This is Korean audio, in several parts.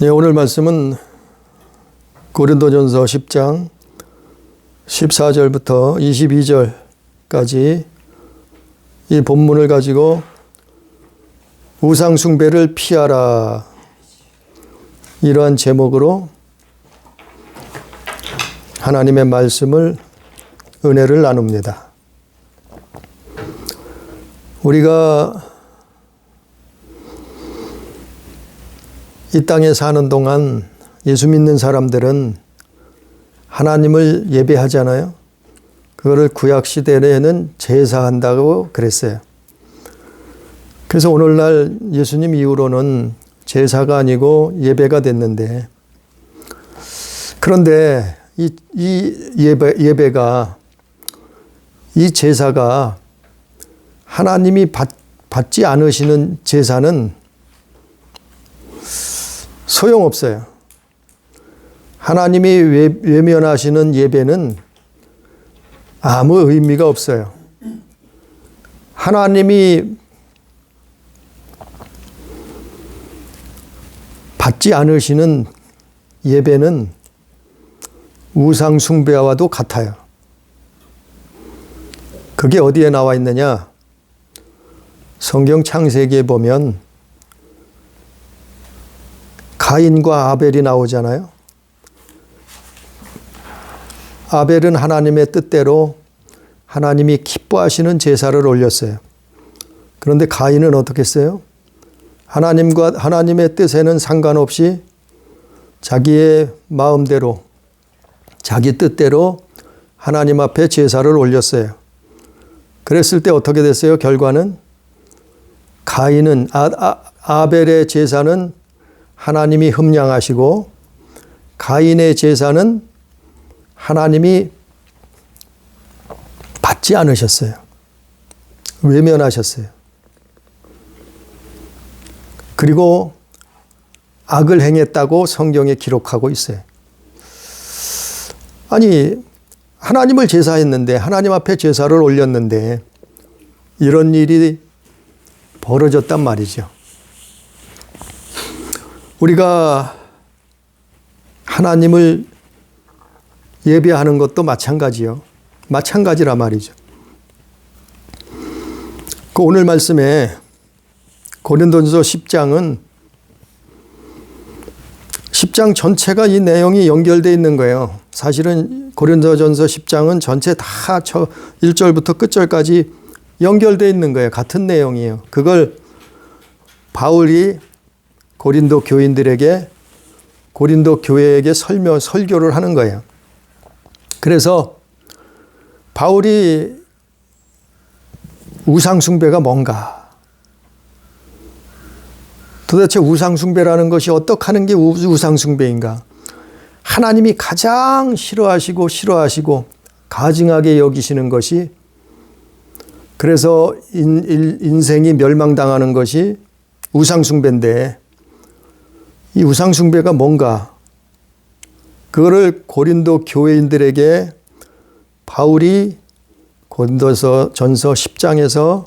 네, 오늘 말씀은 고린도전서 10장 14절부터 22절까지 이 본문을 가지고 우상 숭배를 피하라, 이러한 제목으로 하나님의 말씀을, 은혜를 나눕니다. 우리가 이 땅에 사는 동안 예수 믿는 사람들은 하나님을 예배하잖아요. 그거를 구약시대에는 제사한다고 그랬어요. 그래서 오늘날 예수님 이후로는 제사가 아니고 예배가 됐는데, 그런데 이 예배가, 이 제사가 하나님이 받지 않으시는 제사는 소용없어요. 하나님이 외면하시는 예배는 아무 의미가 없어요. 하나님이 받지 않으시는 예배는 우상 숭배와도 같아요. 그게 어디에 나와 있느냐? 성경 창세기에 보면 가인과 아벨이 나오잖아요. 아벨은 하나님의 뜻대로 하나님이 기뻐하시는 제사를 올렸어요. 그런데 가인은 어떻게 했어요? 하나님의 뜻에는 상관없이 자기의 마음대로, 자기 뜻대로 하나님 앞에 제사를 올렸어요. 그랬을 때 어떻게 됐어요? 결과는 가인은, 아벨의 제사는 하나님이 흠량하시고 가인의 제사는 하나님이 받지 않으셨어요. 외면하셨어요. 그리고 악을 행했다고 성경에 기록하고 있어요. 아니, 하나님을 제사했는데, 하나님 앞에 제사를 올렸는데 이런 일이 벌어졌단 말이죠. 우리가 하나님을 예배하는 것도 마찬가지요. 마찬가지라 말이죠. 그 오늘 말씀에 고린도전서 10장은 10장 전체가 이 내용이 연결되어 있는 거예요. 사실은 고린도전서 10장은 전체 다 1절부터 끝절까지 연결되어 있는 거예요. 같은 내용이에요. 그걸 바울이 고린도 교인들에게, 고린도 교회에게 설교를 하는 거예요. 그래서 바울이 우상숭배가 뭔가, 도대체 우상숭배라는 것이 어떻게 하는 게 우상숭배인가, 하나님이 가장 싫어하시고 가증하게 여기시는 것이, 그래서 인생이 멸망당하는 것이 우상숭배인데, 이 우상숭배가 뭔가, 그거를 고린도 교회인들에게 바울이 고린도전서 10장에서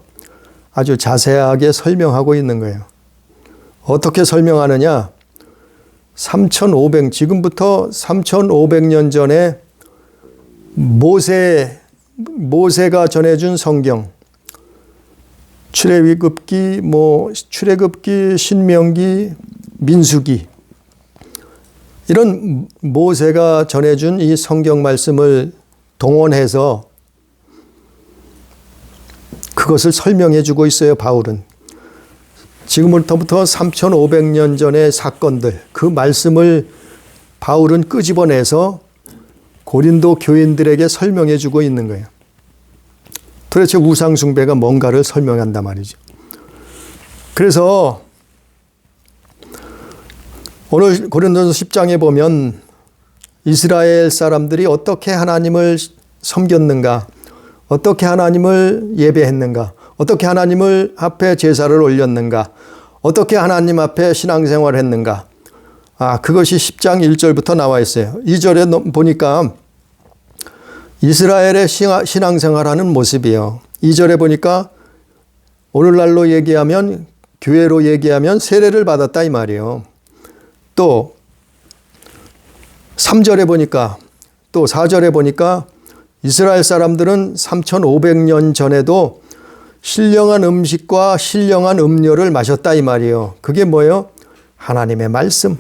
아주 자세하게 설명하고 있는 거예요. 어떻게 설명하느냐? 지금부터 3500년 전에 모세가 전해준 성경, 출애굽기, 신명기, 민수기, 이런 모세가 전해준 이 성경 말씀을 동원해서 그것을 설명해 주고 있어요, 바울은. 지금부터 3500년 전의 사건들, 그 말씀을 바울은 끄집어내서 고린도 교인들에게 설명해 주고 있는 거예요. 도대체 우상숭배가 뭔가를 설명한단 말이죠. 그래서 오늘 고린도전서 10장에 보면 이스라엘 사람들이 어떻게 하나님을 섬겼는가, 어떻게 하나님을 예배했는가, 어떻게 하나님을 앞에 제사를 올렸는가, 어떻게 하나님 앞에 신앙생활을 했는가, 그것이 10장 1절부터 나와 있어요. 2절에 보니까 이스라엘의 신앙생활하는 모습이에요. 2절에 보니까 오늘날로 얘기하면, 교회로 얘기하면 세례를 받았다 이 말이에요. 또 3절에 보니까 또 4절에 보니까 이스라엘 사람들은 3,500년 전에도 신령한 음식과 신령한 음료를 마셨다 이 말이에요. 그게 뭐예요? 하나님의 말씀,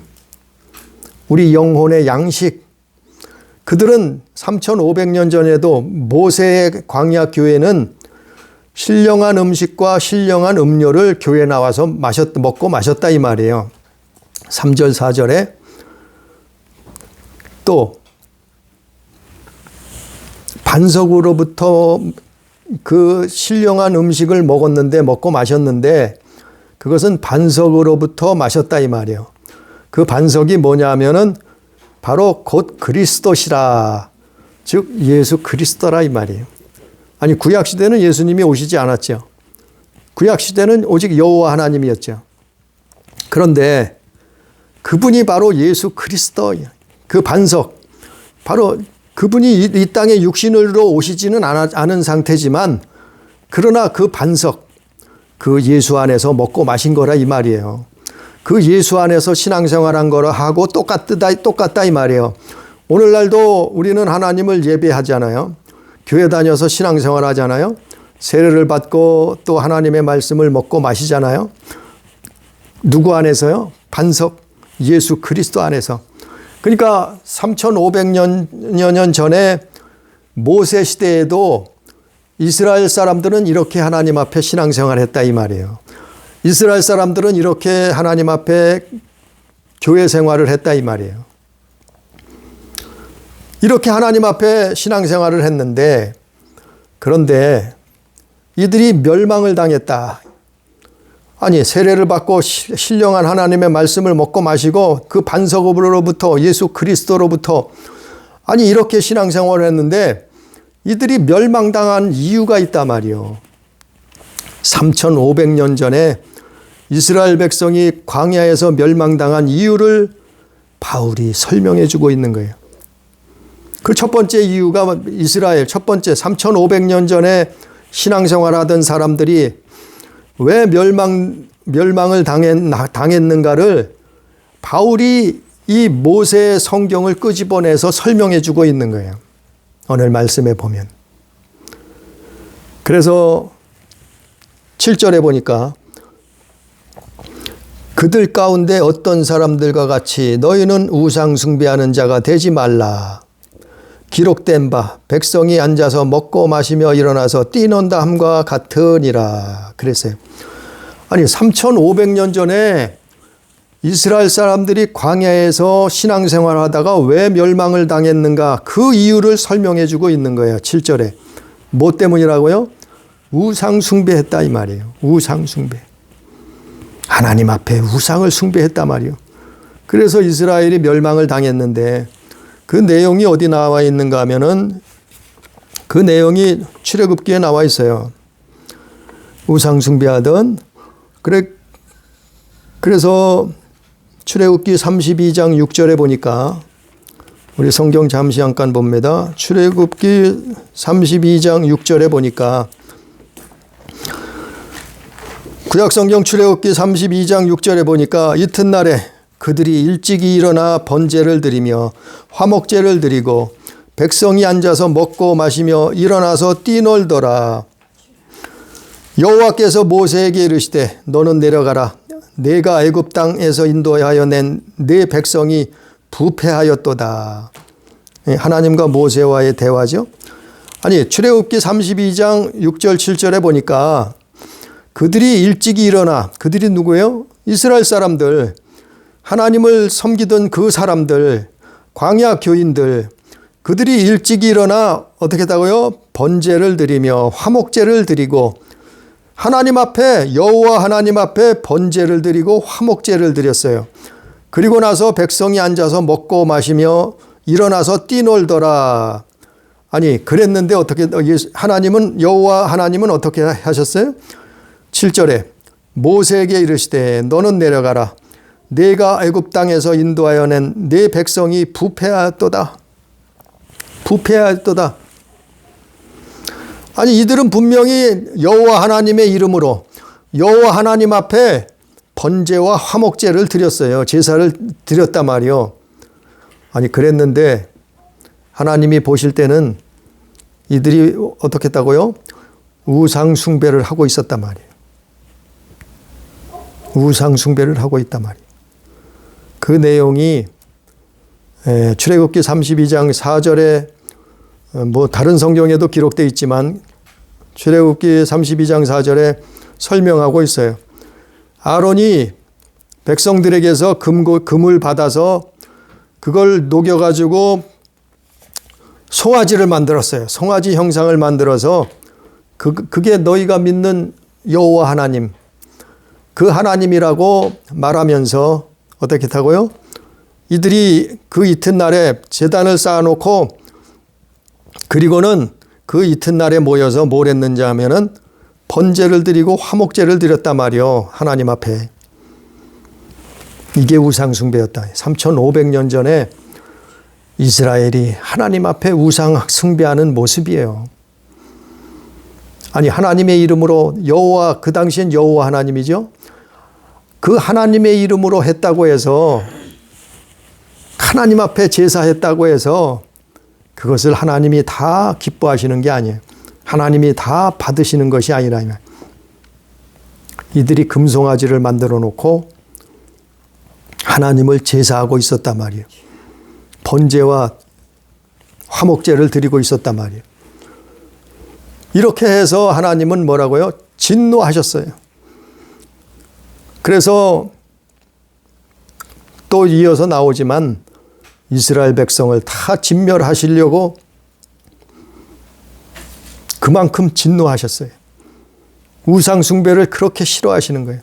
우리 영혼의 양식. 그들은 3,500년 전에도 모세의 광야 교회는 신령한 음식과 신령한 음료를 교회에 나와서 먹고 마셨다 이 말이에요. 3절 4절에 또 반석으로부터 그 신령한 음식을 먹고 마셨는데 그것은 반석으로부터 마셨다 이 말이에요. 그 반석이 뭐냐 하면은 바로 곧 그리스도시라, 즉 예수 그리스도라 이 말이에요. 아니, 구약시대는 예수님이 오시지 않았죠. 구약시대는 오직 여호와 하나님이었죠. 그런데 그분이 바로 예수 그리스도, 그 반석, 바로 그분이 이 땅에 육신으로 오시지는 않은 상태지만 그러나 그 반석, 그 예수 안에서 먹고 마신 거라 이 말이에요. 그 예수 안에서 신앙생활한 거라 하고 똑같다 이 말이에요. 오늘날도 우리는 하나님을 예배하잖아요. 교회 다녀서 신앙생활 하잖아요. 세례를 받고 또 하나님의 말씀을 먹고 마시잖아요. 누구 안에서요? 반석 예수 그리스도 안에서. 그러니까 3,500여 년 전에 모세 시대에도 이스라엘 사람들은 이렇게 하나님 앞에 신앙생활 했다 이 말이에요. 이스라엘 사람들은 이렇게 하나님 앞에 교회 생활을 했다 이 말이에요. 이렇게 하나님 앞에 신앙생활을 했는데 그런데 이들이 멸망을 당했다. 아니, 세례를 받고 신령한 하나님의 말씀을 먹고 마시고 그 반석으로부터 예수 그리스도로부터 아니 이렇게 신앙생활을 했는데 이들이 멸망당한 이유가 있단 말이요. 3,500년 전에 이스라엘 백성이 광야에서 멸망당한 이유를 바울이 설명해 주고 있는 거예요. 그 첫 번째 이유가 이스라엘 첫 번째 3,500년 전에 신앙생활하던 사람들이 왜 멸망을 당했는가를 바울이 이 모세의 성경을 끄집어내서 설명해 주고 있는 거예요. 오늘 말씀에 보면. 그래서 7절에 보니까 그들 가운데 어떤 사람들과 같이 너희는 우상 숭배하는 자가 되지 말라. 기록된 바 백성이 앉아서 먹고 마시며 일어나서 뛰논다 함과 같으니라 그랬어요. 아니 3,500년 전에 이스라엘 사람들이 광야에서 신앙생활하다가 왜 멸망을 당했는가 그 이유를 설명해 주고 있는 거예요. 7절에. 뭐 때문이라고요? 우상 숭배했다 이 말이에요. 우상 숭배. 하나님 앞에 우상을 숭배했단 말이에요. 그래서 이스라엘이 멸망을 당했는데 그 내용이 어디 나와 있는가 하면은 그 내용이 출애굽기에 나와 있어요. 우상 숭배하던 그래서 출애굽기 32장 6절에 보니까 우리 성경 잠시 잠깐 봅니다. 출애굽기 32장 6절에 보니까 구약성경 출애굽기 32장 6절에 보니까 이튿날에 그들이 일찍이 일어나 번제를 드리며 화목제를 드리고 백성이 앉아서 먹고 마시며 일어나서 뛰놀더라. 여호와께서 모세에게 이르시되 너는 내려가라. 내가 애굽 땅에서 인도하여 낸 네 백성이 부패하였도다. 하나님과 모세와의 대화죠. 아니 출애굽기 32장 6절 7절에 보니까 그들이 일찍이 일어나 그들이 누구예요? 이스라엘 사람들. 하나님을 섬기던 그 사람들, 광야 교인들, 그들이 일찍 일어나 어떻게 했다고요? 번제를 드리며 화목제를 드리고 하나님 앞에 여호와 하나님 앞에 번제를 드리고 화목제를 드렸어요. 그리고 나서 백성이 앉아서 먹고 마시며 일어나서 뛰놀더라. 아니 그랬는데 어떻게 하나님은 여호와 하나님은 어떻게 하셨어요? 7절에 모세에게 이르시되 너는 내려가라. 내가 애굽 땅에서 인도하여 낸 네 백성이 부패하였도다. 부패하였도다. 아니 이들은 분명히 여호와 하나님의 이름으로 여호와 하나님 앞에 번제와 화목제를 드렸어요. 제사를 드렸단 말이요. 아니 그랬는데 하나님이 보실 때는 이들이 어떻게 했다고요? 우상 숭배를 하고 있었단 말이에요. 우상 숭배를 하고 있단 말이에요. 그 내용이 출애굽기 32장 4절에 뭐 다른 성경에도 기록되어 있지만 출애굽기 32장 4절에 설명하고 있어요. 아론이 백성들에게서 금을 받아서 그걸 녹여가지고 송아지를 만들었어요. 송아지 형상을 만들어서 그게 너희가 믿는 여호와 하나님, 그 하나님이라고 말하면서 어떻게 했다고요? 이들이 그 이튿날에 제단을 쌓아놓고 그리고는 그 이튿날에 모여서 뭘 했는지 하면은 번제를 드리고 화목제를 드렸단 말이요. 하나님 앞에. 이게 우상숭배였다. 3500년 전에 이스라엘이 하나님 앞에 우상 숭배하는 모습이에요. 아니 하나님의 이름으로 여호와, 그 당시엔 여호와 하나님이죠. 그 하나님의 이름으로 했다고 해서 하나님 앞에 제사했다고 해서 그것을 하나님이 다 기뻐하시는 게 아니에요. 하나님이 다 받으시는 것이 아니라 이들이 금송아지를 만들어 놓고 하나님을 제사하고 있었단 말이에요. 번제와 화목제를 드리고 있었단 말이에요. 이렇게 해서 하나님은 뭐라고요? 진노하셨어요. 그래서 또 이어서 나오지만 이스라엘 백성을 다 진멸하시려고 그만큼 진노하셨어요. 우상 숭배를 그렇게 싫어하시는 거예요.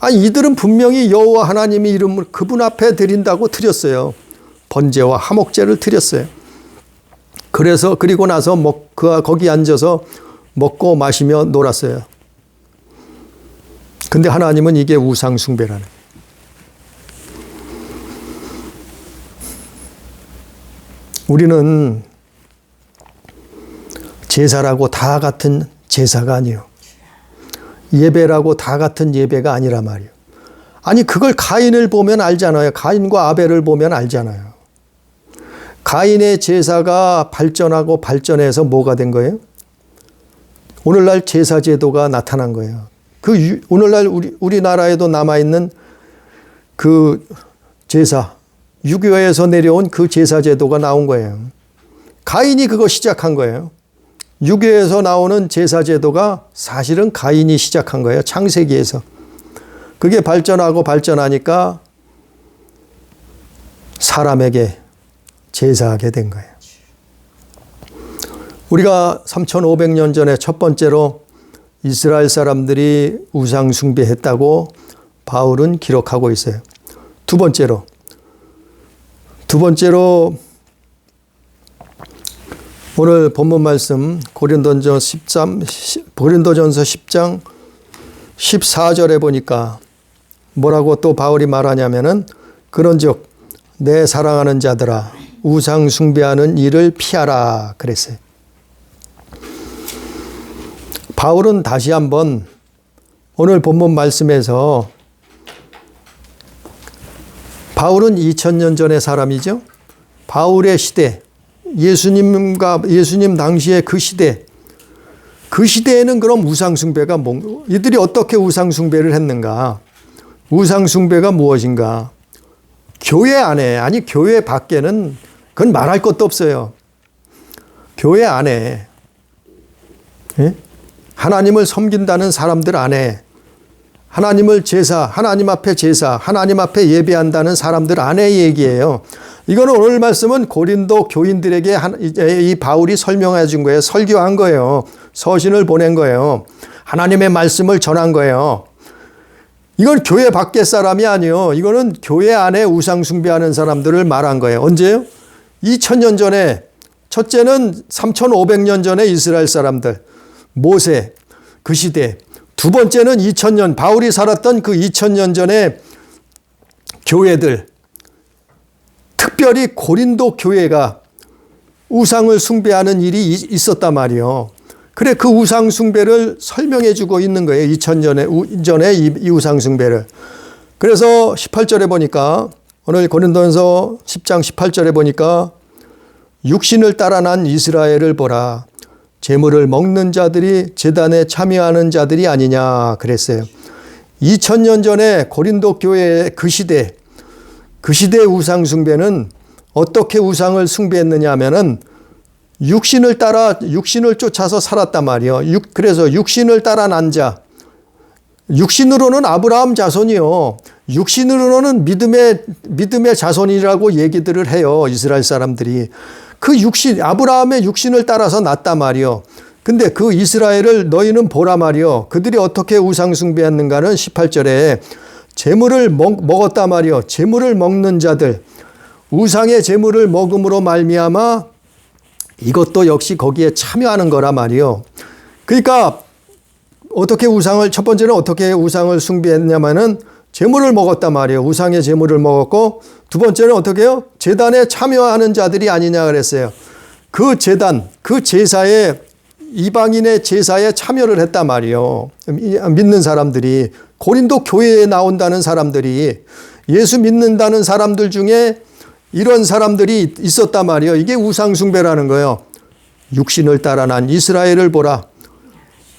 아니 이들은 분명히 여호와 하나님의 이름을 그분 앞에 드린다고 드렸어요. 번제와 화목제를 드렸어요. 그래서 그리고 나서 거기 앉아서 먹고 마시며 놀았어요. 근데 하나님은 이게 우상 숭배라는 거예요. 우리는 제사라고 다 같은 제사가 아니에요. 예배라고 다 같은 예배가 아니라 말이에요. 아니 그걸 가인을 보면 알잖아요. 가인과 아벨을 보면 알잖아요. 가인의 제사가 발전하고 발전해서 뭐가 된 거예요? 오늘날 제사 제도가 나타난 거예요. 오늘날 우리나라에도 남아있는 그 제사, 유교에서 내려온 그 제사 제도가 나온 거예요. 가인이 그거 시작한 거예요. 유교에서 나오는 제사 제도가 사실은 가인이 시작한 거예요. 창세기에서. 그게 발전하고 발전하니까 사람에게 제사하게 된 거예요. 우리가 3500년 전에 첫 번째로 이스라엘 사람들이 우상 숭배했다고 바울은 기록하고 있어요. 두 번째로 오늘 본문 말씀 고린도전서 10장 14절에 보니까 뭐라고 또 바울이 말하냐면은 그런즉 내 사랑하는 자들아 우상 숭배하는 일을 피하라 그랬어요. 바울은 다시 한번 오늘 본문 말씀에서 바울은 2000년 전의 사람이죠. 바울의 시대, 예수님 당시의 그 시대에는 그럼 우상숭배가 이들이 어떻게 우상숭배를 했는가? 우상숭배가 무엇인가? 교회 안에, 아니 교회 밖에는 그건 말할 것도 없어요. 교회 안에 하나님을 섬긴다는 사람들 안에 하나님 앞에 제사, 하나님 앞에 예배한다는 사람들 안에 얘기예요. 이거는 오늘 말씀은 고린도 교인들에게 이 바울이 설명해 준 거예요. 설교한 거예요. 서신을 보낸 거예요. 하나님의 말씀을 전한 거예요. 이건 교회 밖의 사람이 아니에요. 이거는 교회 안에 우상 숭배하는 사람들을 말한 거예요. 언제요? 2000년 전에, 첫째는 3500년 전에 이스라엘 사람들, 모세, 그 시대. 두 번째는 2000년, 바울이 살았던 그 2000년 전에 교회들, 특별히 고린도 교회가 우상을 숭배하는 일이 있었단 말이에요. 그래, 그 우상 숭배를 설명해 주고 있는 거예요. 2000년 전에 이 우상 숭배를. 그래서 18절에 보니까, 오늘 고린도전서 10장 18절에 보니까 육신을 따라 난 이스라엘을 보라. 제물을 먹는 자들이 제단에 참여하는 자들이 아니냐 그랬어요. 2000년 전에 고린도 교회의 그 시대 우상 숭배는 어떻게 우상을 숭배했느냐 하면은 육신을 쫓아서 살았단 말이에요. 그래서 육신을 따라 난 자. 육신으로는 아브라함 자손이요. 육신으로는 믿음의 자손이라고 얘기들을 해요. 이스라엘 사람들이. 아브라함의 육신을 따라서 났단 말이요. 근데 그 이스라엘을 너희는 보라 말이요. 그들이 어떻게 우상 숭배했는가는 18절에 제물을 먹었단 말이요. 제물을 먹는 자들. 우상의 제물을 먹음으로 말미암아 이것도 역시 거기에 참여하는 거라 말이요. 그러니까 첫 번째는 어떻게 우상을 숭배했냐면은 제물을 먹었단 말이에요. 우상의 제물을 먹었고, 두 번째는 어떻게 해요? 제단에 참여하는 자들이 아니냐 그랬어요. 그 제사에, 이방인의 제사에 참여를 했단 말이에요. 믿는 사람들이, 고린도 교회에 나온다는 사람들이, 예수 믿는다는 사람들 중에 이런 사람들이 있었단 말이에요. 이게 우상숭배라는 거예요. 육신을 따라 난 이스라엘을 보라.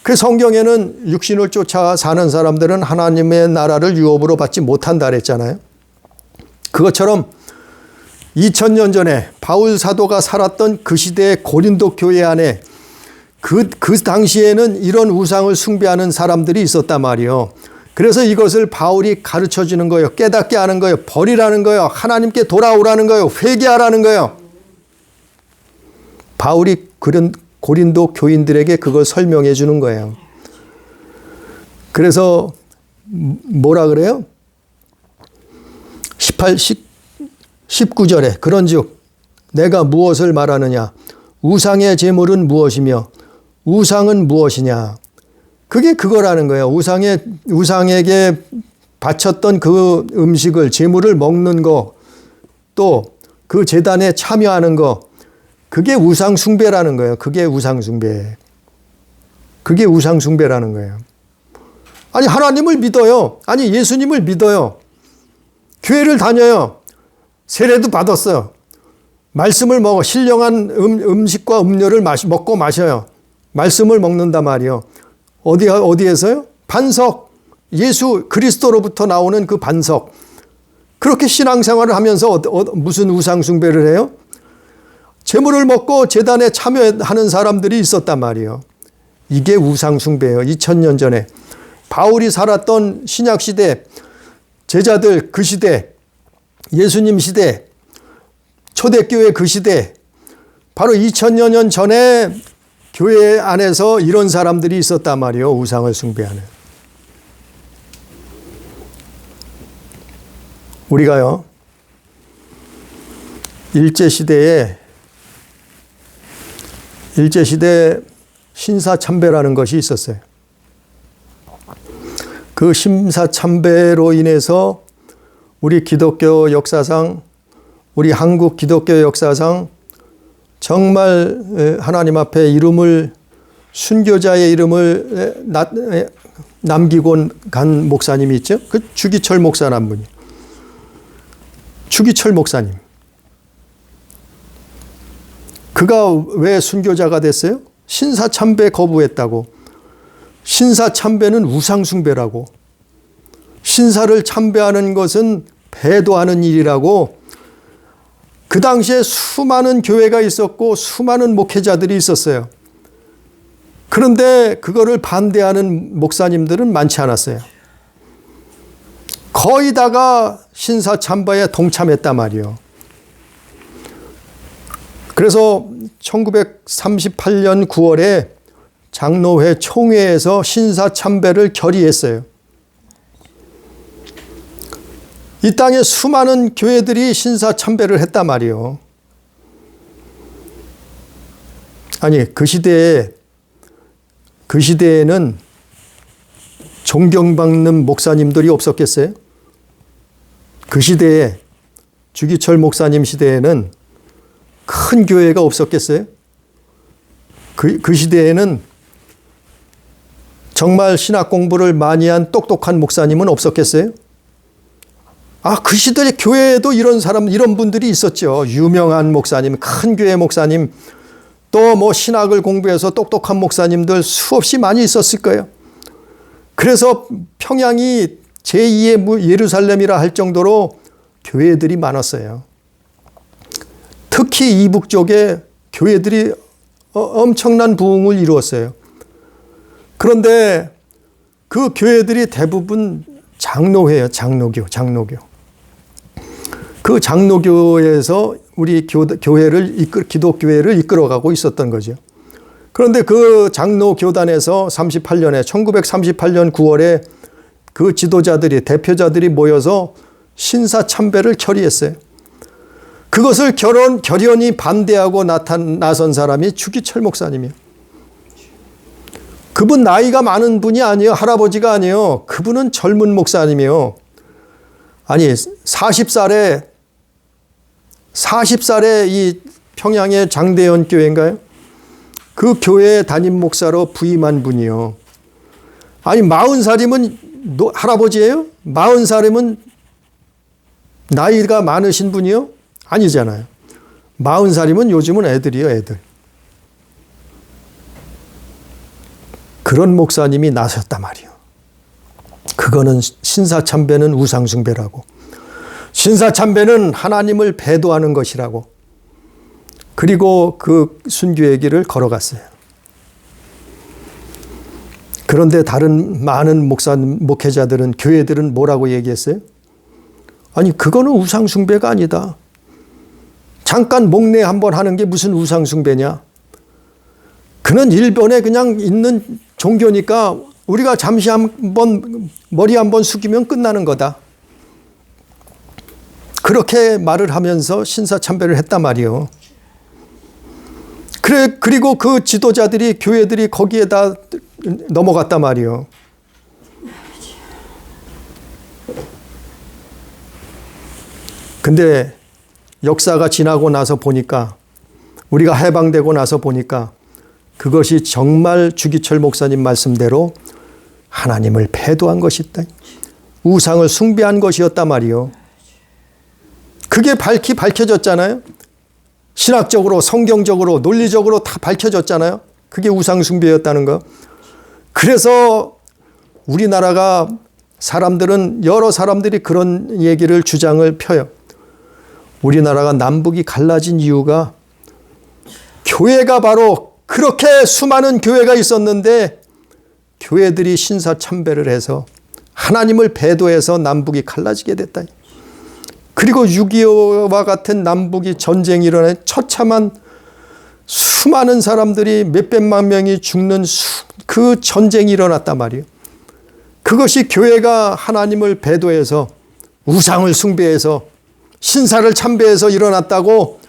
그 성경에는 육신을 쫓아 사는 사람들은 하나님의 나라를 유업으로 받지 못한다 그랬잖아요. 그것처럼 2000년 전에 바울 사도가 살았던 그 시대의 고린도 교회 안에 그 당시에는 이런 우상을 숭배하는 사람들이 있었단 말이에요. 그래서 이것을 바울이 가르쳐 주는 거예요. 깨닫게 하는 거예요. 버리라는 거예요. 하나님께 돌아오라는 거예요. 회개하라는 거예요. 바울이 그런 고린도 교인들에게 그걸 설명해 주는 거예요. 그래서 뭐라 그래요? 19절에 그런즉 내가 무엇을 말하느냐? 우상의 제물은 무엇이며 우상은 무엇이냐? 그게 그거라는 거예요. 우상에게 바쳤던 그 음식을, 제물을 먹는 거, 또 그 제단에 참여하는 거, 그게 우상 숭배라는 거예요. 그게 우상 숭배. 그게 우상 숭배라는 거예요. 아니, 하나님을 믿어요. 아니, 예수님을 믿어요. 교회를 다녀요. 세례도 받았어요. 말씀을 먹어. 신령한 음식과 음료를 먹고 마셔요. 말씀을 먹는단 말이에요. 어디에서요? 반석. 예수 그리스도로부터 나오는 그 반석. 그렇게 신앙생활을 하면서 무슨 우상 숭배를 해요? 제물을 먹고 제단에 참여하는 사람들이 있었단 말이에요. 이게 우상 숭배예요. 2000년 전에 바울이 살았던 신약 시대, 제자들 그 시대, 예수님 시대, 초대교회 그 시대, 바로 2000년 전에 교회 안에서 이런 사람들이 있었단 말이에요. 우상을 숭배하는. 우리가요, 일제시대 신사참배라는 것이 있었어요. 그 신사참배로 인해서 우리 기독교 역사상, 우리 한국 기독교 역사상 정말 하나님 앞에 순교자의 이름을 남기고 간 목사님이 있죠. 그 주기철 목사란 분이. 주기철 목사님. 그가 왜 순교자가 됐어요? 신사참배 거부했다고. 신사참배는 우상숭배라고. 신사를 참배하는 것은 배도하는 일이라고. 그 당시에 수많은 교회가 있었고 수많은 목회자들이 있었어요. 그런데 그거를 반대하는 목사님들은 많지 않았어요. 거의 다가 신사참배에 동참했단 말이에요. 그래서 1938년 9월에 장로회 총회에서 신사참배를 결의했어요. 이 땅에 수많은 교회들이 신사참배를 했단 말이에요. 아니, 그 시대에는 존경받는 목사님들이 없었겠어요? 그 시대에, 주기철 목사님 시대에는 큰 교회가 없었겠어요? 그 시대에는 정말 신학 공부를 많이 한 똑똑한 목사님은 없었겠어요? 그 시대의 교회에도 이런 사람, 이런 분들이 있었죠. 유명한 목사님, 큰 교회 목사님, 또 뭐 신학을 공부해서 똑똑한 목사님들 수없이 많이 있었을 거예요. 그래서 평양이 제2의 예루살렘이라 할 정도로 교회들이 많았어요. 특히 이북 쪽에 교회들이 엄청난 부흥을 이루었어요. 그런데 그 교회들이 대부분 장로회예요. 장로교. 그 장로교에서 우리 교회를 기독교회를 이끌어가고 있었던 거죠. 그런데 그 장로교단에서 1938년 9월에 그 지도자들이, 대표자들이 모여서 신사참배를 처리했어요. 그것을 결연히 반대하고 나선 사람이 주기철 목사님이에요. 그분 나이가 많은 분이 아니에요. 할아버지가 아니에요. 그분은 젊은 목사님이에요. 아니 40살에 이 평양의 장대현 교회인가요? 그 교회 담임 목사로 부임한 분이요. 아니 40살이면 할아버지예요? 40살이면 나이가 많으신 분이요? 아니잖아요. 40살이면 요즘은 애들이요, 애들. 그런 목사님이 나섰단 말이에요. 그거는 신사참배는 우상숭배라고. 신사참배는 하나님을 배도하는 것이라고. 그리고 그 순교의 길을 걸어갔어요. 그런데 다른 많은 목회자들은, 교회들은 뭐라고 얘기했어요? 아니, 그거는 우상숭배가 아니다. 잠깐 목례 한번 하는 게 무슨 우상숭배냐? 그는 일본에 그냥 있는 종교니까 우리가 잠시 한번 머리 한번 숙이면 끝나는 거다. 그렇게 말을 하면서 신사참배를 했단 말이에요. 그리고 그 지도자들이, 교회들이 거기에다 넘어갔단 말이에요. 근데 역사가 지나고 나서 보니까, 우리가 해방되고 나서 보니까 그것이 정말 주기철 목사님 말씀대로 하나님을 배도한 것이다. 우상을 숭배한 것이었단 말이요. 그게 밝혀졌잖아요. 신학적으로, 성경적으로, 논리적으로 다 밝혀졌잖아요. 그게 우상 숭배였다는 거. 그래서 우리나라가 여러 사람들이 그런 얘기를, 주장을 펴요. 우리나라가 남북이 갈라진 이유가 교회가 바로 그렇게 수많은 교회가 있었는데 교회들이 신사참배를 해서 하나님을 배도해서 남북이 갈라지게 됐다. 그리고 6.25와 같은 남북이 전쟁이 일어나 처참한 수많은 사람들이 몇백만 명이 죽는 그 전쟁이 일어났단 말이에요. 그것이 교회가 하나님을 배도해서 우상을 숭배해서 신사를 참배해서 일어났다고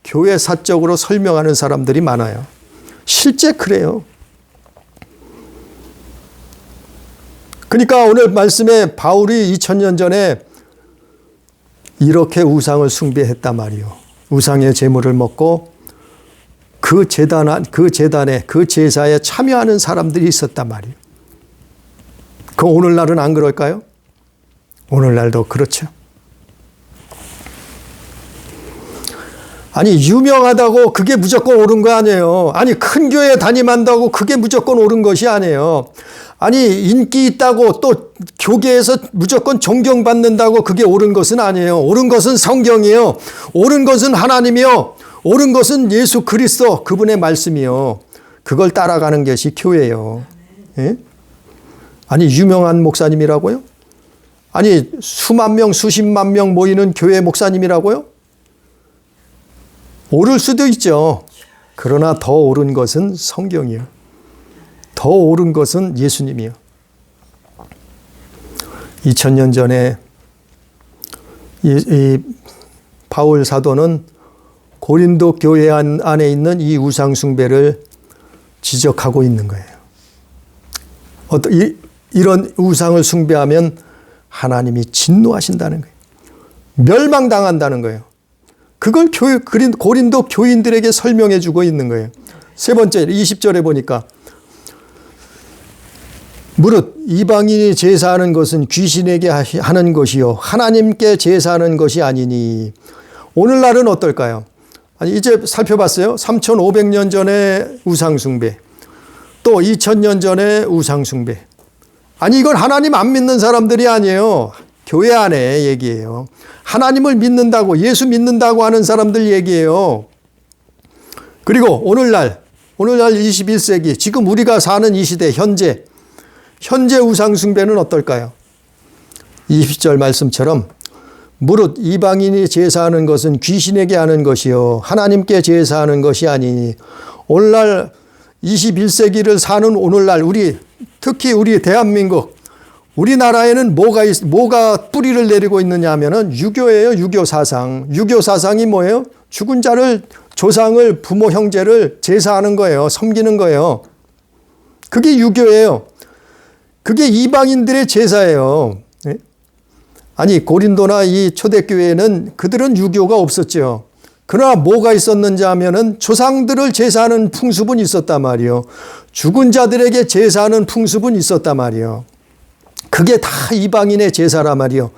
교회사적으로 설명하는 사람들이 많아요. 실제 그래요. 그러니까 오늘 말씀에 바울이 2000년 전에 이렇게 우상을 숭배했단 말이요. 우상의 제물을 먹고 그 제단에, 그 제사에 참여하는 사람들이 있었단 말이에요. 그 오늘날은 안 그럴까요? 오늘날도 그렇죠. 아니, 유명하다고 그게 무조건 옳은 거 아니에요. 아니, 큰 교회 다니만다고 그게 무조건 옳은 것이 아니에요. 아니, 인기 있다고 또 교계에서 무조건 존경받는다고 그게 옳은 것은 아니에요. 옳은 것은 성경이에요. 옳은 것은 하나님이요. 옳은 것은 예수 그리스도, 그분의 말씀이요. 그걸 따라가는 것이 교회예요. 예? 아니, 유명한 목사님이라고요? 아니, 수만 명, 수십만 명 모이는 교회 목사님이라고요? 옳을 수도 있죠. 그러나 더 옳은 것은 성경이요. 더 옳은 것은 예수님이요. 2000년 전에 이 바울 사도는 고린도 교회 안에 있는 이 우상 숭배를 지적하고 있는 거예요. 이런 우상을 숭배하면 하나님이 진노하신다는 거예요. 멸망당한다는 거예요. 그걸 고린도 교인들에게 설명해 주고 있는 거예요. 세 번째, 20절에 보니까 무릇 이방인이 제사하는 것은 귀신에게 하는 것이요 하나님께 제사하는 것이 아니니. 오늘날은 어떨까요? 아니 이제 살펴봤어요. 3500년 전에 우상숭배, 또 2000년 전에 우상숭배. 아니 이건 하나님 안 믿는 사람들이 아니에요. 교회 안에 얘기예요. 하나님을 믿는다고, 예수 믿는다고 하는 사람들 얘기예요. 그리고 오늘날 21세기 지금 우리가 사는 이 시대 현재 우상숭배는 어떨까요? 20절 말씀처럼 무릇 이방인이 제사하는 것은 귀신에게 하는 것이요 하나님께 제사하는 것이 아니니. 오늘날 21세기를 사는 오늘날 특히 우리 대한민국 우리나라에는 뭐가 뿌리를 내리고 있느냐 하면은 유교예요. 유교 사상. 유교 사상이 뭐예요? 죽은 자를, 조상을, 부모 형제를 제사하는 거예요. 섬기는 거예요. 그게 유교예요. 그게 이방인들의 제사예요. 아니 고린도나 이 초대교회에는 그들은 유교가 없었죠. 그러나 뭐가 있었는지 하면은 조상들을 제사하는 풍습은 있었단 말이요. 죽은 자들에게 제사하는 풍습은 있었단 말이요. 그게 다 이방인의 제사란 말이요.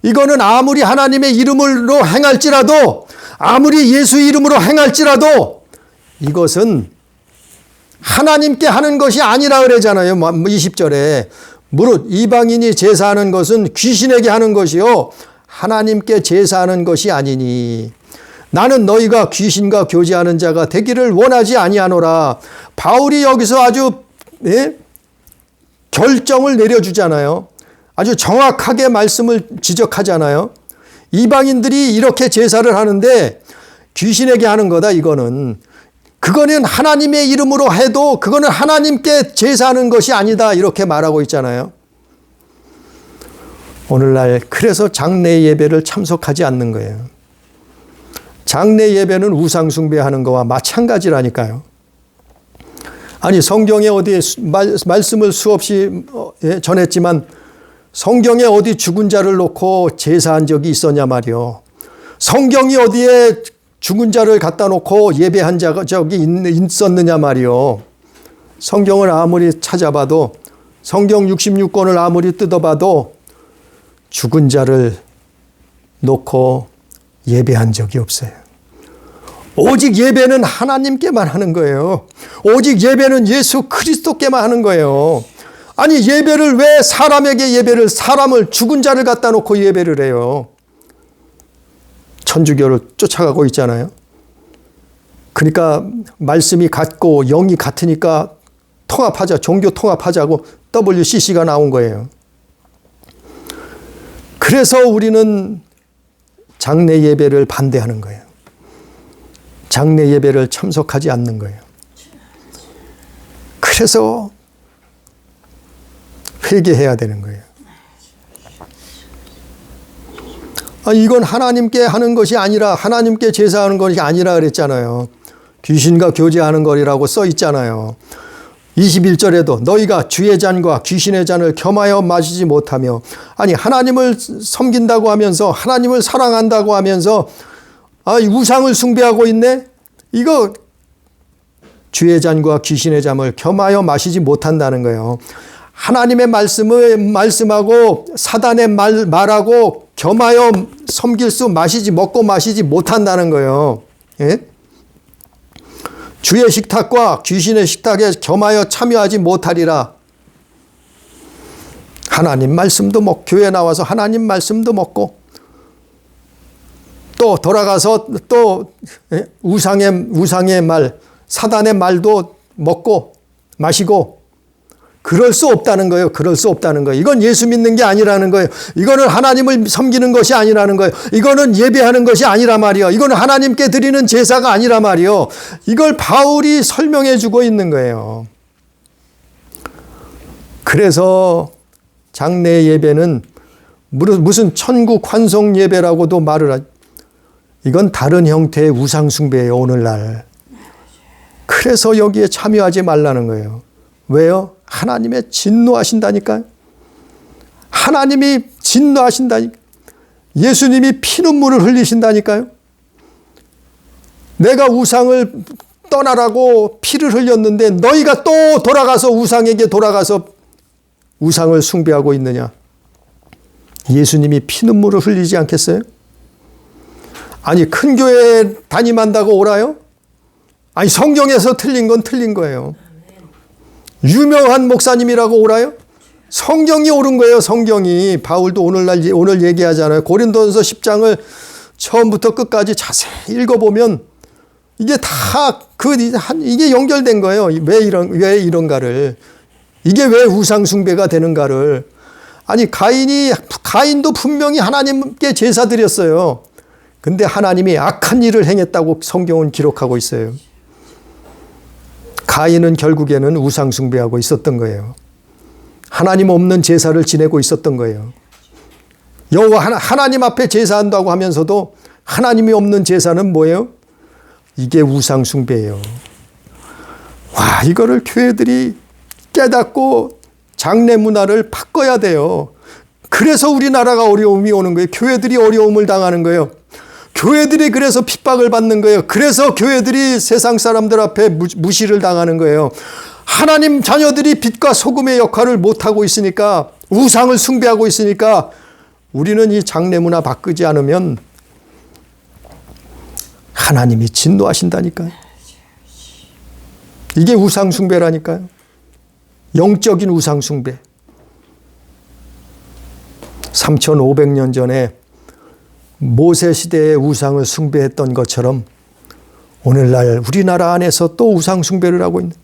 이거는 아무리 하나님의 이름으로 행할지라도, 아무리 예수 이름으로 행할지라도 이것은 하나님께 하는 것이 아니라 그러잖아요. 20절에 무릇 이방인이 제사하는 것은 귀신에게 하는 것이요 하나님께 제사하는 것이 아니니. 나는 너희가 귀신과 교제하는 자가 되기를 원하지 아니하노라. 바울이 여기서 아주 결정을 내려주잖아요. 아주 정확하게 말씀을 지적하잖아요. 이방인들이 이렇게 제사를 하는데 귀신에게 하는 거다. 그거는 하나님의 이름으로 해도 그거는 하나님께 제사하는 것이 아니다. 이렇게 말하고 있잖아요. 오늘날 그래서 장례 예배를 참석하지 않는 거예요. 장례 예배는 우상 숭배하는 거와 마찬가지라니까요. 아니 성경에 어디 말씀을 수없이 전했지만 성경에 어디 죽은 자를 놓고 제사한 적이 있었냐 말이요. 성경이 어디에 죽은 자를 갖다 놓고 예배한 적이 있었느냐 말이요. 성경을 아무리 찾아봐도, 성경 66권을 아무리 뜯어봐도 죽은 자를 놓고 예배한 적이 없어요. 오직 예배는 하나님께만 하는 거예요. 오직 예배는 예수 그리스도께만 하는 거예요. 아니 예배를 왜 사람을 죽은 자를 갖다 놓고 예배를 해요? 천주교를 쫓아가고 있잖아요. 그러니까 말씀이 같고 영이 같으니까 통합하자, 종교 통합하자고 WCC가 나온 거예요. 그래서 우리는 장례 예배를 반대하는 거예요. 장례 예배를 참석하지 않는 거예요. 그래서 회개해야 되는 거예요. 이건 하나님께 하는 것이 아니라, 하나님께 제사하는 것이 아니라 그랬잖아요. 귀신과 교제하는 거리라고 써 있잖아요. 21절에도 너희가 주의 잔과 귀신의 잔을 겸하여 마시지 못하며, 아니 하나님을 섬긴다고 하면서, 하나님을 사랑한다고 하면서 우상을 숭배하고 있네? 이거 주의 잔과 귀신의 잔을 겸하여 마시지 못한다는 거예요. 하나님의 말씀하고 사단의 말하고 겸하여 먹고 마시지 못한다는 거예요. 예? 주의 식탁과 귀신의 식탁에 겸하여 참여하지 못하리라. 하나님 말씀도 교회 나와서 하나님 말씀도 먹고, 또 돌아가서 또 우상의 말, 사단의 말도 먹고 마시고, 그럴 수 없다는 거예요. 그럴 수 없다는 거예요. 이건 예수 믿는 게 아니라는 거예요. 이거는 하나님을 섬기는 것이 아니라는 거예요. 이거는 예배하는 것이 아니라 말이요. 이거는 하나님께 드리는 제사가 아니라 말이요. 이걸 바울이 설명해 주고 있는 거예요. 그래서 장례 예배는 무슨 천국 환송 예배라고도 말을 하죠. 이건 다른 형태의 우상 숭배예요, 오늘날. 그래서 여기에 참여하지 말라는 거예요. 왜요? 하나님의 진노하신다니까요. 하나님이 진노하신다니까. 예수님이 피눈물을 흘리신다니까요. 내가 우상을 떠나라고 피를 흘렸는데 너희가 또 돌아가서 우상에게 돌아가서 우상을 숭배하고 있느냐? 예수님이 피눈물을 흘리지 않겠어요? 아니, 큰 교회 담임한다고 옳아요? 아니, 성경에서 틀린 건 틀린 거예요. 유명한 목사님이라고 옳아요? 성경이 옳은 거예요, 성경이. 바울도 오늘 얘기하잖아요. 고린도전서 10장을 처음부터 끝까지 자세히 읽어보면 이게 다 이게 연결된 거예요. 왜 이런가를. 이게 왜 우상숭배가 되는가를. 아니, 가인도 분명히 하나님께 제사 드렸어요. 근데 하나님이 악한 일을 행했다고 성경은 기록하고 있어요. 가인은 결국에는 우상숭배하고 있었던 거예요. 하나님 없는 제사를 지내고 있었던 거예요. 여호와 하나님 앞에 제사한다고 하면서도 하나님이 없는 제사는 뭐예요? 이게 우상숭배예요. 와, 이거를 교회들이 깨닫고 장래 문화를 바꿔야 돼요. 그래서 우리나라가 어려움이 오는 거예요. 교회들이 어려움을 당하는 거예요. 교회들이 그래서 핍박을 받는 거예요. 그래서 교회들이 세상 사람들 앞에 무시를 당하는 거예요. 하나님 자녀들이 빛과 소금의 역할을 못하고 있으니까, 우상을 숭배하고 있으니까 우리는 이 장래 문화 바꾸지 않으면 하나님이 진노하신다니까요. 이게 우상숭배라니까요. 영적인 우상숭배. 3500년 전에 모세 시대의 우상을 숭배했던 것처럼 오늘날 우리나라 안에서 또 우상숭배를 하고 있는,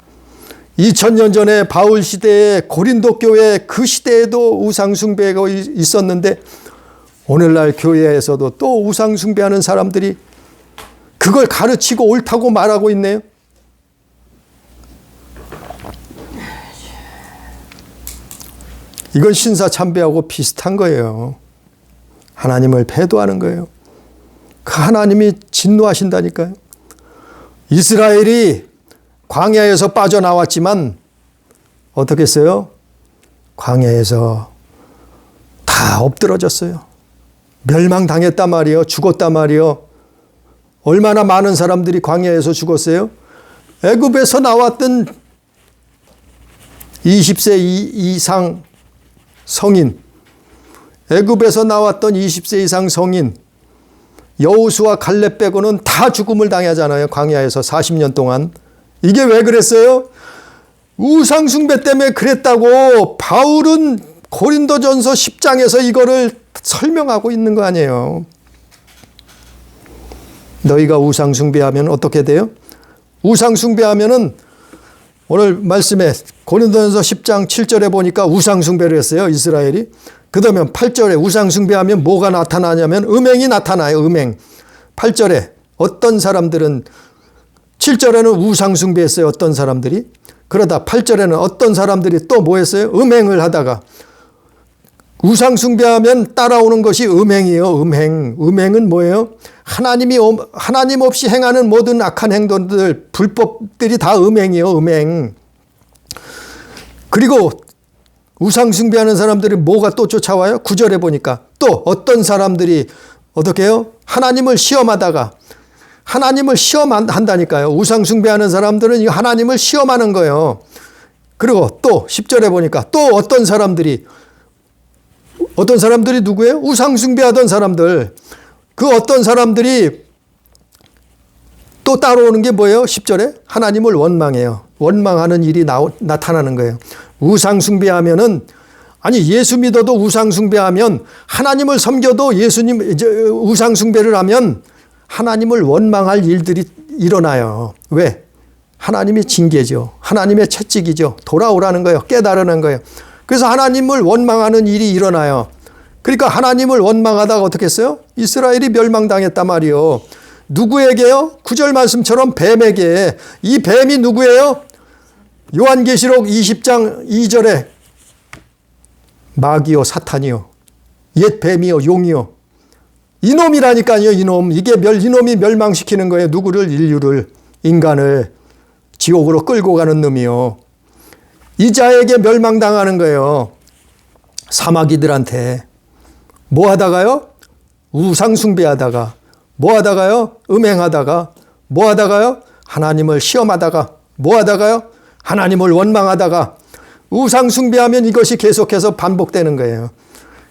2000년 전에 바울 시대의 고린도 교회, 그 시대에도 우상숭배가 있었는데 오늘날 교회에서도 또 우상숭배하는 사람들이 그걸 가르치고 옳다고 말하고 있네요. 이건 신사참배하고 비슷한 거예요. 하나님을 배도하는 거예요. 그 하나님이 진노하신다니까요. 이스라엘이 광야에서 빠져나왔지만 어떻게 했어요? 광야에서 다 엎드러졌어요. 멸망당했단 말이에요. 죽었단 말이에요. 얼마나 많은 사람들이 광야에서 죽었어요? 애굽에서 나왔던 20세 이상 성인, 애굽에서 나왔던 20세 이상 성인, 여호수아 갈렙 빼고는 다 죽음을 당하잖아요. 광야에서 40년 동안. 이게 왜 그랬어요? 우상숭배 때문에 그랬다고 바울은 고린도전서 10장에서 이거를 설명하고 있는 거 아니에요. 너희가 우상숭배하면 어떻게 돼요? 우상숭배하면은 오늘 말씀에 고린도전서 10장 7절에 보니까 우상숭배를 했어요, 이스라엘이. 그 다음에 8절에 우상숭배하면 뭐가 나타나냐면 음행이 나타나요, 음행. 8절에 어떤 사람들은, 7절에는 우상숭배했어요, 어떤 사람들이. 그러다 8절에는 어떤 사람들이 또 뭐 했어요? 음행을 하다가. 우상숭배하면 따라오는 것이 음행이에요, 음행. 음행은 뭐예요? 하나님 없이 행하는 모든 악한 행동들, 불법들이 다 음행이에요, 음행. 그리고 우상숭배하는 사람들이 뭐가 또 쫓아와요? 9절에 보니까 또 어떤 사람들이 어떻게 해요? 하나님을 시험하다가, 하나님을 시험한다니까요. 우상숭배하는 사람들은 하나님을 시험하는 거예요. 그리고 또 10절에 보니까 또 어떤 사람들이 누구예요? 우상숭배하던 사람들. 그 어떤 사람들이 또 따라오는 게 뭐예요? 10절에 하나님을 원망해요. 원망하는 일이 나타나는 거예요. 우상숭배하면은, 아니 예수 믿어도 우상숭배하면, 하나님을 섬겨도 우상숭배를 하면 하나님을 원망할 일들이 일어나요. 왜? 하나님이 징계죠. 하나님의 채찍이죠. 돌아오라는 거예요. 깨달으는 거예요. 그래서 하나님을 원망하는 일이 일어나요. 그러니까 하나님을 원망하다가 어떻게 했어요? 이스라엘이 멸망당했단 말이요. 누구에게요? 9절 말씀처럼 뱀에게. 이 뱀이 누구예요? 요한계시록 20장 2절에 마귀요 사탄이요, 옛 뱀이요 용이요, 이놈이라니까요. 이놈. 이놈이 멸망시키는 거예요. 누구를? 인류를, 인간을 지옥으로 끌고 가는 놈이요. 이 자에게 멸망당하는 거예요. 사마귀들한테. 뭐 하다가요? 우상숭배하다가. 뭐 하다가요? 음행하다가. 뭐 하다가요? 하나님을 시험하다가. 뭐 하다가요? 하나님을 원망하다가. 우상 숭배하면 이것이 계속해서 반복되는 거예요.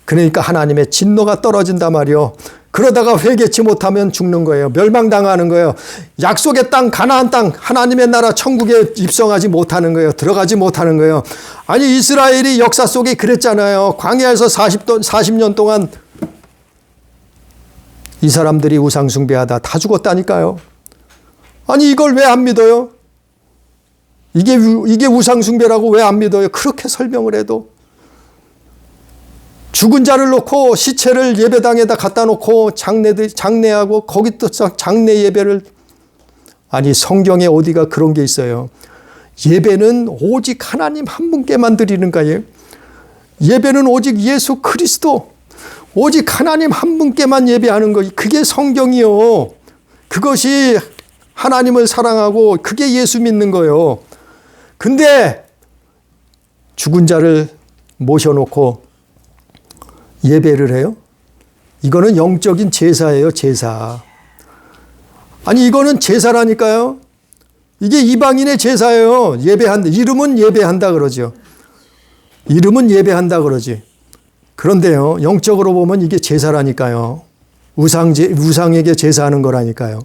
그러니까 하나님의 진노가 떨어진단 말이요. 그러다가 회개치 못하면 죽는 거예요. 멸망당하는 거예요. 약속의 땅, 가나안 땅, 하나님의 나라 천국에 입성하지 못하는 거예요. 들어가지 못하는 거예요. 아니 이스라엘이 역사 속에 그랬잖아요. 광야에서 40년 동안 이 사람들이 우상 숭배하다 다 죽었다니까요. 아니 이걸 왜 안 믿어요? 이게 우상 숭배라고 왜 안 믿어요? 그렇게 설명을 해도. 죽은 자를 놓고 시체를 예배당에다 갖다 놓고 장례하고 거기 또 장례 예배를. 아니 성경에 어디가 그런 게 있어요. 예배는 오직 하나님 한 분께만 드리는 거예요. 예배는 오직 예수 그리스도, 오직 하나님 한 분께만 예배하는 거. 그게 성경이요. 그것이 하나님을 사랑하고 그게 예수 믿는 거예요. 근데 죽은 자를 모셔놓고 예배를 해요? 이거는 영적인 제사예요, 제사. 아니 이거는 제사라니까요. 이게 이방인의 제사예요. 예배한다. 이름은 예배한다 그러죠. 이름은 예배한다 그러지. 그런데요, 영적으로 보면 이게 제사라니까요. 우상에게 제사하는 거라니까요.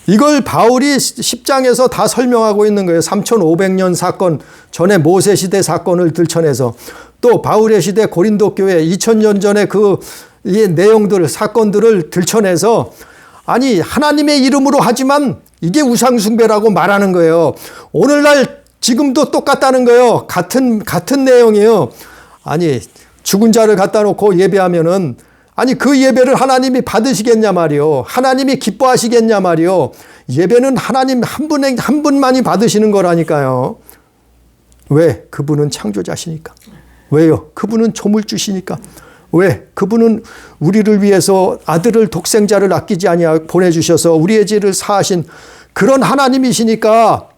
이걸 바울이 10장에서 다 설명하고 있는 거예요. 3500년 사건, 전에 모세 시대 사건을 들춰내서 또 바울의 시대 고린도 교회 2000년 전에 그 내용들, 사건들을 들춰내서 아니 하나님의 이름으로 하지만 이게 우상숭배라고 말하는 거예요. 오늘날 지금도 똑같다는 거예요. 같은 내용이에요. 아니 죽은 자를 갖다 놓고 예배하면은 아니 그 예배를 하나님이 받으시겠냐 말이요. 하나님이 기뻐하시겠냐 말이요. 예배는 하나님 한 분만이 받으시는 거라니까요. 왜? 그분은 창조자시니까. 왜요? 그분은 조물주시니까. 왜? 그분은 우리를 위해서 아들을 독생자를 아끼지 아니하고 보내주셔서 우리의 죄를 사하신 그런 하나님이시니까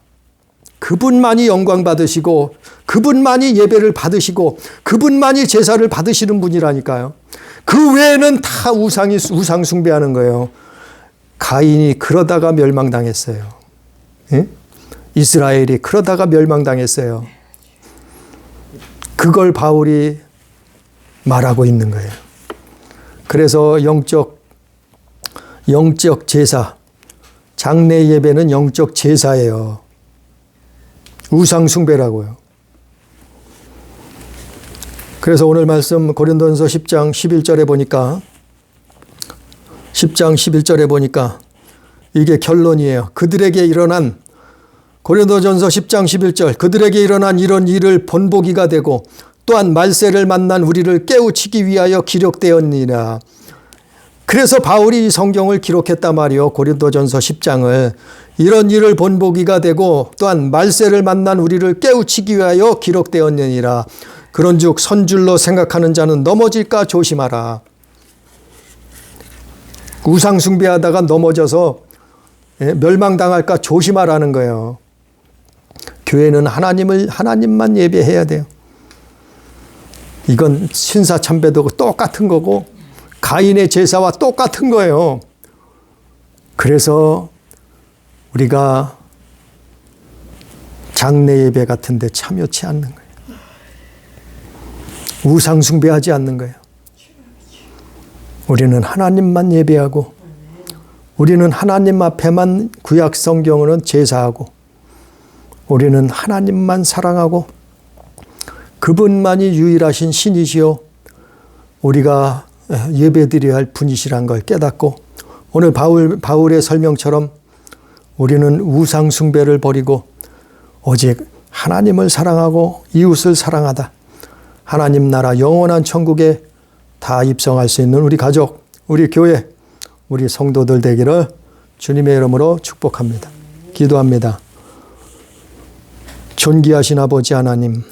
그분만이 영광 받으시고 그분만이 예배를 받으시고 그분만이 제사를 받으시는 분이라니까요. 그 외에는 다 우상 숭배하는 거예요. 가인이 그러다가 멸망당했어요. 예? 이스라엘이 그러다가 멸망당했어요. 그걸 바울이 말하고 있는 거예요. 그래서 영적 제사, 장례 예배는 영적 제사예요. 우상 숭배라고요. 그래서 오늘 말씀 고린도전서 10장 11절에 보니까 10장 11절에 보니까 이게 결론이에요. 그들에게 일어난 고린도전서 10장 11절 그들에게 일어난 이런 일을 본보기가 되고 또한 말세를 만난 우리를 깨우치기 위하여 기록되었느니라. 그래서 바울이 이 성경을 기록했단 말이요. 고린도전서 10장을 이런 일을 본보기가 되고 또한 말세를 만난 우리를 깨우치기 위하여 기록되었느니라. 그런즉 선줄로 생각하는 자는 넘어질까 조심하라. 우상 숭배하다가 넘어져서 멸망당할까 조심하라는 거예요. 교회는 하나님만 예배해야 돼요. 이건 신사참배도 똑같은 거고 가인의 제사와 똑같은 거예요. 그래서 우리가 장례 예배 같은 데 참여치 않는 거예요. 우상 숭배하지 않는 거예요. 우리는 하나님만 예배하고 우리는 하나님 앞에만 구약 성경으로는 제사하고 우리는 하나님만 사랑하고 그분만이 유일하신 신이시요 우리가 예배드려야 할 분이시란 걸 깨닫고 오늘 바울의 설명처럼 우리는 우상 숭배를 버리고 오직 하나님을 사랑하고 이웃을 사랑하다. 하나님 나라 영원한 천국에 다 입성할 수 있는 우리 가족, 우리 교회, 우리 성도들 되기를 주님의 이름으로 축복합니다. 기도합니다. 존귀하신 아버지 하나님,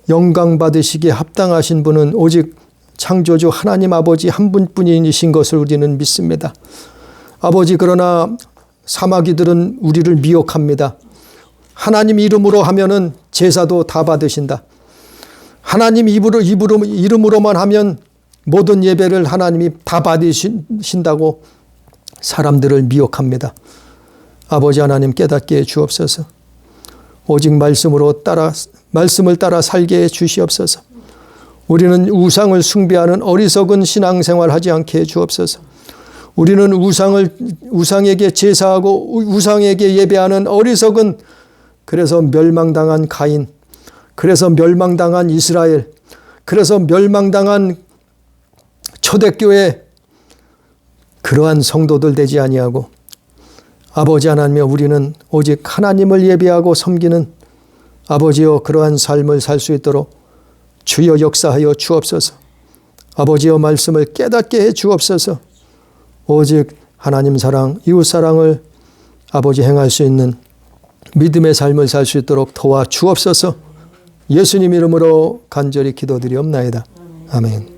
영광 받으시기에 합당하신 분은 오직 창조주 하나님 아버지 한 분뿐이신 것을 우리는 믿습니다. 아버지, 그러나 사마귀들은 우리를 미혹합니다. 하나님 이름으로 하면은 제사도 다 받으신다. 하나님 이름으로만 하면 모든 예배를 하나님이 다 받으신다고 사람들을 미혹합니다. 아버지 하나님 깨닫게 해 주옵소서. 오직 말씀으로 따라 말씀을 따라 살게 해 주시옵소서. 우리는 우상을 숭배하는 어리석은 신앙생활 하지 않게 해 주옵소서. 우리는 우상에게 제사하고 우상에게 예배하는 어리석은, 그래서 멸망당한 가인, 그래서 멸망당한 이스라엘, 그래서 멸망당한 초대교회, 그러한 성도들 되지 아니하고 아버지 하나님이여, 우리는 오직 하나님을 예배하고 섬기는 아버지여 그러한 삶을 살 수 있도록 주여 역사하여 주옵소서. 아버지여 말씀을 깨닫게 해 주옵소서. 오직 하나님 사랑, 이웃 사랑을 아버지 행할 수 있는 믿음의 삶을 살 수 있도록 도와 주옵소서. 예수님 이름으로 간절히 기도드리옵나이다. 아멘.